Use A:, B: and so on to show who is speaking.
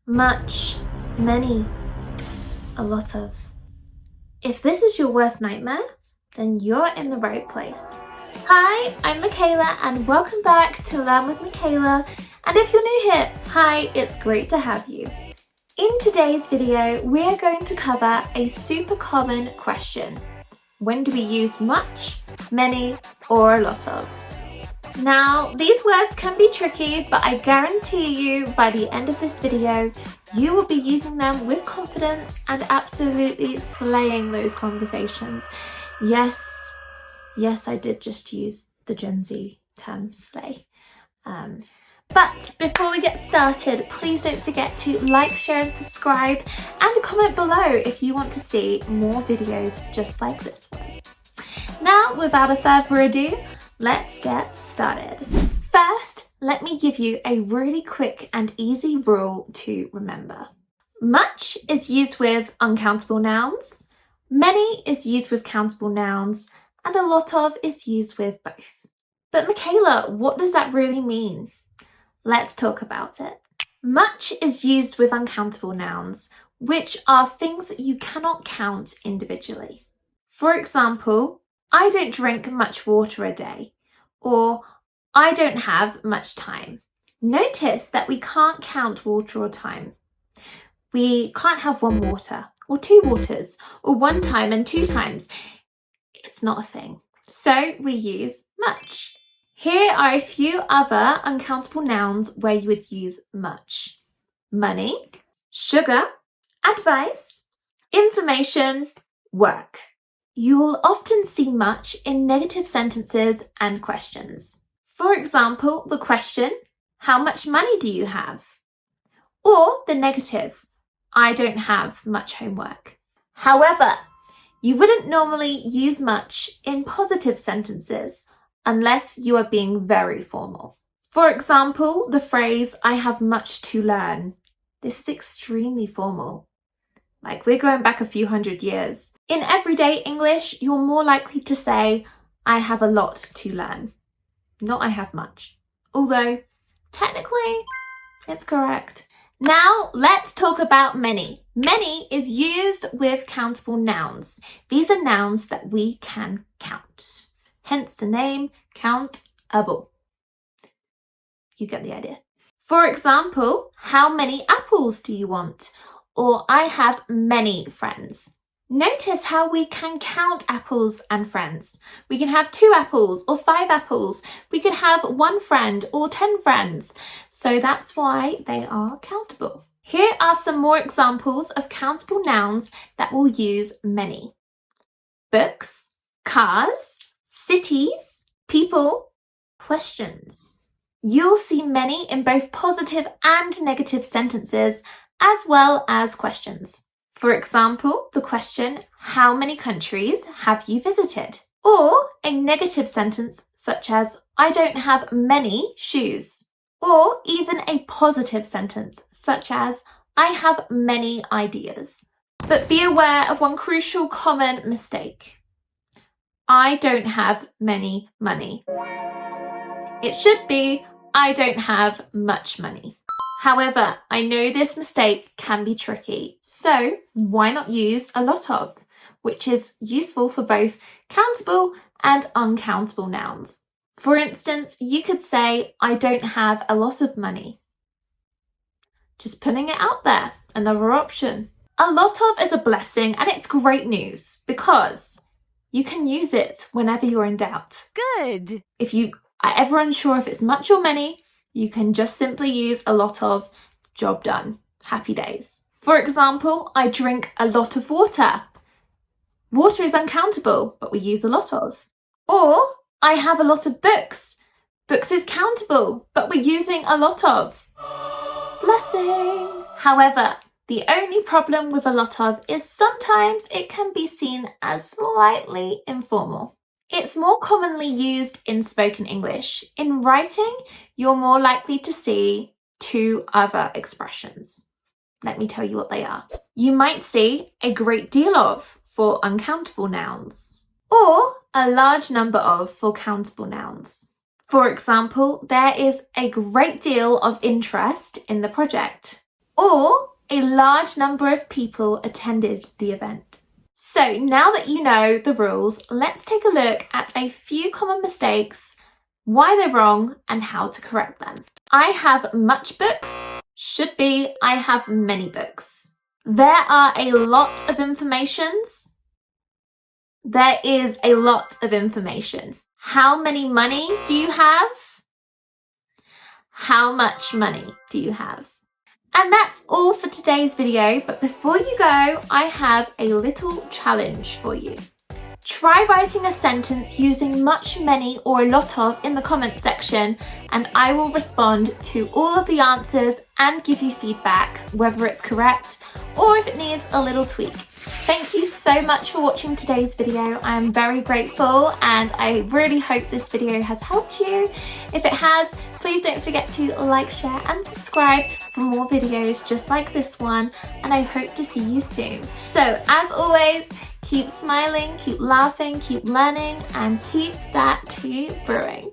A: much, many, a lot of. If this is your worst nightmare, then you're in the right place. Hi, I'm Makayla and welcome back to Learn with Makayla. And if you're new here, hi, it's great to have you. In today's video, we're going to cover a super common question. When do we use much, many, or a lot of? Now, these words can be tricky, but I guarantee you by the end of this video, you will be using them with confidence and absolutely slaying those conversations. Yes, I did just use the Gen Z term slay. But before we get started, please don't forget to like, share and subscribe and comment below if you want to see more videos just like this one. Now, without further ado, let's get started. First, let me give you a really quick and easy rule to remember. Much is used with uncountable nouns, many is used with countable nouns, and a lot of is used with both. But Makayla, what does that really mean? Let's talk about it. Much is used with uncountable nouns, which are things that you cannot count individually. For example, I don't drink much water a day, or I don't have much time. Notice that we can't count water or time. We can't have one water, or two waters, or one time and two times. It's not a thing. So we use much. Here are a few other uncountable nouns where you would use much. Money, sugar, advice, information, work. You'll often see much in negative sentences and questions. For example, the question, how much money do you have? Or the negative, I don't have much homework. However, you wouldn't normally use much in positive sentences unless you are being very formal. For example, the phrase, I have much to learn. This is extremely formal. Like we're going back a few hundred years. In everyday English, you're more likely to say, I have a lot to learn. Not I have much. Although, technically, it's correct. Now, let's talk about many. Many is used with countable nouns. These are nouns that we can count. Hence the name, countable. You get the idea. For example, how many apples do you want? Or I have many friends. Notice how we can count apples and friends. We can have 2 apples or 5 apples. We could have 1 friend or 10 friends. So that's why they are countable. Here are some more examples of countable nouns that will use many. Books, cars, cities, people, questions. You'll see many in both positive and negative sentences, as well as questions. For example, the question, how many countries have you visited? Or a negative sentence such as, I don't have many shoes. Or even a positive sentence such as, I have many ideas. But be aware of one crucial common mistake. I don't have many money. It should be, I don't have much money. However, I know this mistake can be tricky, so why not use a lot of, which is useful for both countable and uncountable nouns. For instance, you could say, I don't have a lot of money. Just putting it out there, another option. A lot of is a blessing and it's great news because you can use it whenever you're in doubt.
B: Good.
A: If you are ever unsure if it's much or many, you can just simply use a lot of, job done, happy days. For example, I drink a lot of water. Water is uncountable, but we use a lot of. Or, I have a lot of books. Books is countable, but we're using a lot of. Blessing. However, the only problem with a lot of is sometimes it can be seen as slightly informal. It's more commonly used in spoken English. In writing, you're more likely to see 2 other expressions. Let me tell you what they are. You might see a great deal of for uncountable nouns, or a large number of for countable nouns. For example, there is a great deal of interest in the project, or a large number of people attended the event. So now that you know the rules, let's take a look at a few common mistakes, why they're wrong, and how to correct them. I have much books should be I have many books. There are a lot of informations. There is a lot of information. How many money do you have? How much money do you have? And that's all for today's video, but before you go, I have a little challenge for you. Try writing a sentence using much, many, or a lot of in the comments section, and I will respond to all of the answers and give you feedback, whether it's correct or if it needs a little tweak. Thank you so much for watching today's video. I am very grateful and I really hope this video has helped you. If it has, please don't forget to like, share and subscribe for more videos just like this one, and I hope to see you soon. So as always, keep smiling, keep laughing, keep learning, and keep that tea brewing.